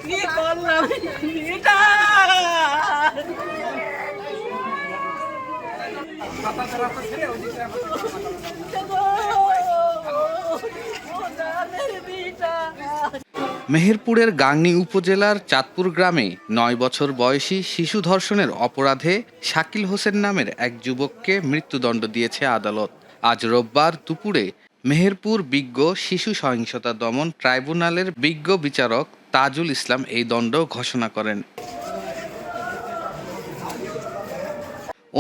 কি করলাম এটা? মেহেরপুরের গাংনী উপজেলার চাঁদপুর গ্রামে ৯ বছর বয়সী শিশু ধর্ষণের অপরাধে শাকিল হোসেন নামের এক যুবককে মৃত্যুদণ্ড দিয়েছে আদালত। আজ রোববার দুপুরে মেহেরপুর বিজ্ঞ শিশু সহিংসতা দমন ট্রাইব্যুনালের বিজ্ঞ বিচারক তাজুল ইসলাম এই দণ্ড ঘোষণা করেন।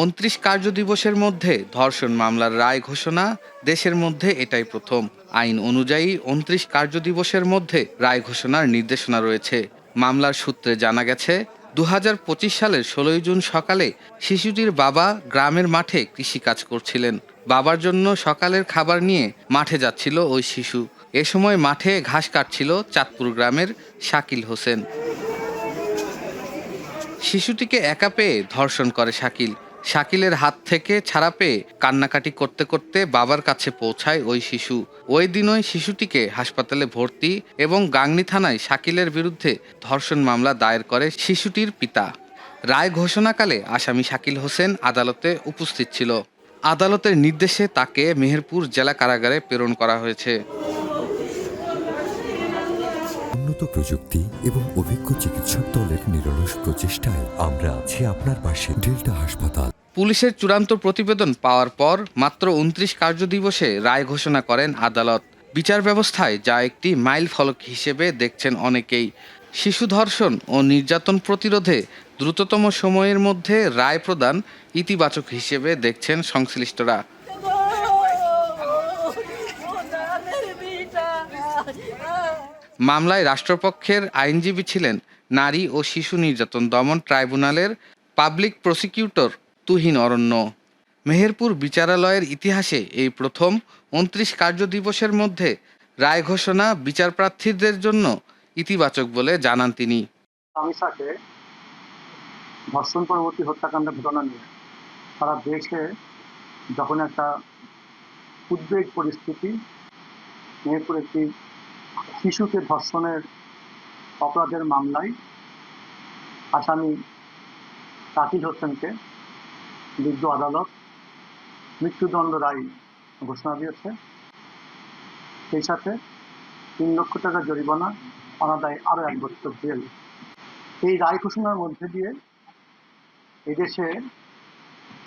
২৯ কার্যদিবসের মধ্যে ধর্ষণ মামলার রায় ঘোষণা দেশের মধ্যে এটাই প্রথম। আইন অনুযায়ী ২৯ কার্যদিবসের মধ্যে রায় ঘোষণার নির্দেশনা রয়েছে। মামলার সূত্রে জানা গেছে ২০২৫ সালের ১৬ জুন সকালে শিশুটির বাবা গ্রামের মাঠে কৃষিকাজ করছিলেন। বাবার জন্য সকালের খাবার নিয়ে মাঠে যাচ্ছিল ওই শিশু। এ সময় মাঠে ঘাস কাটছিল চাঁদপুর গ্রামের শাকিল হোসেন। শিশুটিকে একা পেয়ে ধর্ষণ করে শাকিল। শাকিলের হাত থেকে ছাড়া পেয়ে কান্নাকাটি করতে করতে বাবার কাছে পৌঁছায় ওই শিশু। ওই দিনই শিশুটিকে হাসপাতালে ভর্তি এবং গাংনী থানায় শাকিলের বিরুদ্ধে ধর্ষণ মামলা দায়ের করে শিশুটির পিতা। রায় ঘোষণাকালে আসামি শাকিল হোসেন আদালতে উপস্থিত ছিল। আদালতের নির্দেশে তাকে মেহেরপুর জেলা কারাগারে প্রেরণ করা হয়েছে। উন্নত প্রযুক্তি এবং অভিজ্ঞ চিকিৎসক দলের নিরলস প্রচেষ্টায় আমরা আছি আপনার পাশে। ডেল্টা হাসপাতাল। পুলিশের চূড়ান্ত প্রতিবেদন পাওয়ার পর মাত্র ২৯ কার্যদিবসে রায় ঘোষণা করেন আদালত। বিচার ব্যবস্থায় যা একটি মাইল ফলক হিসেবে দেখছেন অনেকেই। শিশু ধর্ষণ ও নির্যাতন প্রতিরোধে দ্রুততম সময়ের মধ্যে রায় প্রদান ইতিবাচক হিসেবে দেখছেন সংশ্লিষ্টরা। মামলায় রাষ্ট্রপক্ষের আইনজীবী ছিলেন নারী ও শিশু নির্যাতন দমন ট্রাইব্যুনালের পাবলিক প্রসিকিউটর তুহিন অরণ্য। মেহেরপুর বিচারালয়ের ইতিহাসে এই প্রথম ২৯ কার্যদিবসের মধ্যে রায় ঘোষণা বিচারপ্রার্থীদের জন্য ইতিবাচক বলে জানান তিনি। আমিষাকে ধর্ষণ পরবর্তী হত্যাকাণ্ডের ঘটনা নিয়ে সারা দেশে যখন একটা উদ্বেগ পরিস্থিতি, মেহেরপুর একটি শিশুকে ধর্ষণের অপরাধের মামলায় আসামি শাকিল হোসেনকে বিজ্ঞ আদালত মৃত্যুদণ্ড রায় ঘোষণা দিয়েছে। সেই সাথে ৩ লক্ষ টাকা জরিমানা, অনাদায়ে আরও ১ বছর জেল। এই রায় ঘোষণার মধ্যে দিয়ে এদেশে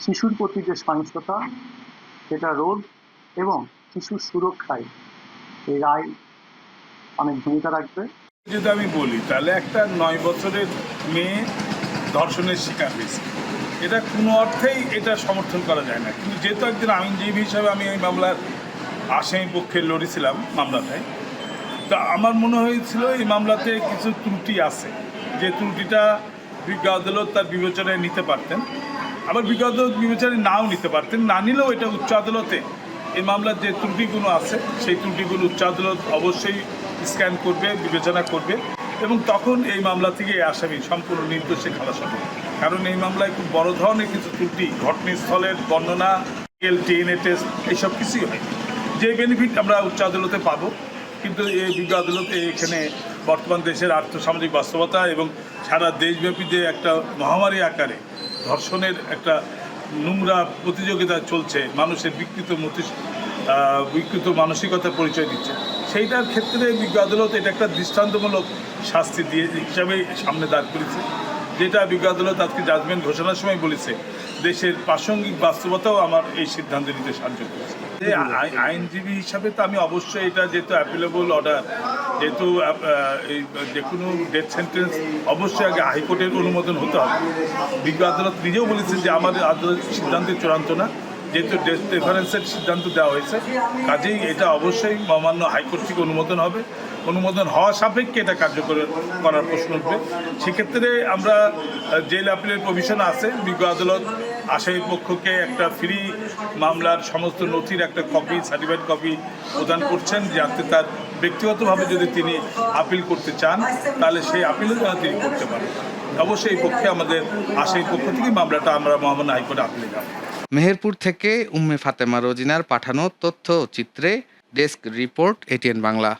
শিশুর প্রতি যে সহিংসতা সেটা রোধ এবং শিশুর সুরক্ষায় এই রায় অনেক ভূমিকা রাখবে। যদি আমি বলি তাহলে একটা ৯ বছরের মেয়ে ধর্ষণের শিকার হয়েছে, এটা কোনো অর্থেই এটা সমর্থন করা যায় না। কিন্তু যেহেতু একজন আইনজীবী হিসাবে আমি এই মামলার আসামি পক্ষে লড়েছিলাম মামলাটায়, তা আমার মনে হয়েছিল এই মামলাতে কিছু ত্রুটি আছে, যে ত্রুটিটা বিজ্ঞ আদালত তার বিবেচনায় নিতে পারতেন, আবার বিজ্ঞ আদালত বিবেচনায় নাও নিতে পারতেন। না নিলেও এটা উচ্চ আদালতে এই মামলার যে ত্রুটিগুলো আছে সেই ত্রুটিগুলো উচ্চ আদালত অবশ্যই স্ক্যান করবে, বিবেচনা করবে এবং তখন এই মামলা থেকে এই আসামি সম্পূর্ণ নির্দোষে খালাস হবে। কারণ এই মামলায় খুব বড় ধরনের কিছু ত্রুটি, ঘটনাস্থলের বর্ণনা, ডিএনএ টেস্ট, এইসব কিছুই হয়। যে বেনিফিট আমরা উচ্চ আদালতে পাবো, কিন্তু এই বিজ্ঞ আদালতে এখানে বর্তমান দেশের আর্থসামাজিক বাস্তবতা এবং সারা দেশব্যাপী যে একটা মহামারী আকারে ধর্ষণের একটা নোংরা প্রতিযোগিতা চলছে, মানুষের বিকৃত মানসিকতার পরিচয় দিচ্ছে, সেইটার ক্ষেত্রে বিজ্ঞ আদালত এটা একটা দৃষ্টান্তমূলক শাস্তি দিয়ে হিসাবে সামনে দাঁড় করেছে, যেটা বিজ্ঞ আদালত আজকে জাজমেন্ট ঘোষণার সময় বলেছে দেশের প্রাসঙ্গিক বাস্তবতাও আমার এই সিদ্ধান্ত নিতে সাহায্য করেছে। আইনজীবী হিসাবে তো আমি অবশ্যই এটা যেহেতু অ্যাপিলেবল অর্ডার, যেহেতু এই যে কোনো ডেথ সেন্টেন্স অবশ্যই আগে হাইকোর্টের অনুমোদন হতে হবে। বিজ্ঞ আদালত নিজেও বলেছেন যে আমাদের আদালত সিদ্ধান্ত চূড়ান্ত না, যেহেতু ডেথ প্রেফারেন্সের সিদ্ধান্ত দেওয়া হয়েছে, কাজেই এটা অবশ্যই মহামান্য হাইকোর্ট থেকে অনুমোদন হবে। অনুমোদন হওয়া সাপেক্ষে এটা কার্যকর করার প্রশ্ন উঠবে। সেক্ষেত্রে আমরা জেল আপিলের প্রভিশন আছে, বিজ্ঞ আদালত আসামি পক্ষকে একটা ফ্রি মামলার সমস্ত নথির একটা কপি, সার্টিফাইড কপি প্রদান করছেন, যাতে তার ব্যক্তিগতভাবে যদি তিনি আপিল করতে চান তাহলে সেই আপিলও যেন তিনি করতে পারেন। অবশ্যই এই পক্ষে আমাদের আসামি পক্ষ থেকে মামলাটা আমরা মহামান্য হাইকোর্টে আপিলে যাব। মেহেরপুর থেকে উম্মে ফাতেমা রোজিনার পাঠানো তথ্য চিত্রে ডেস্ক রিপোর্ট, এটিএন বাংলা।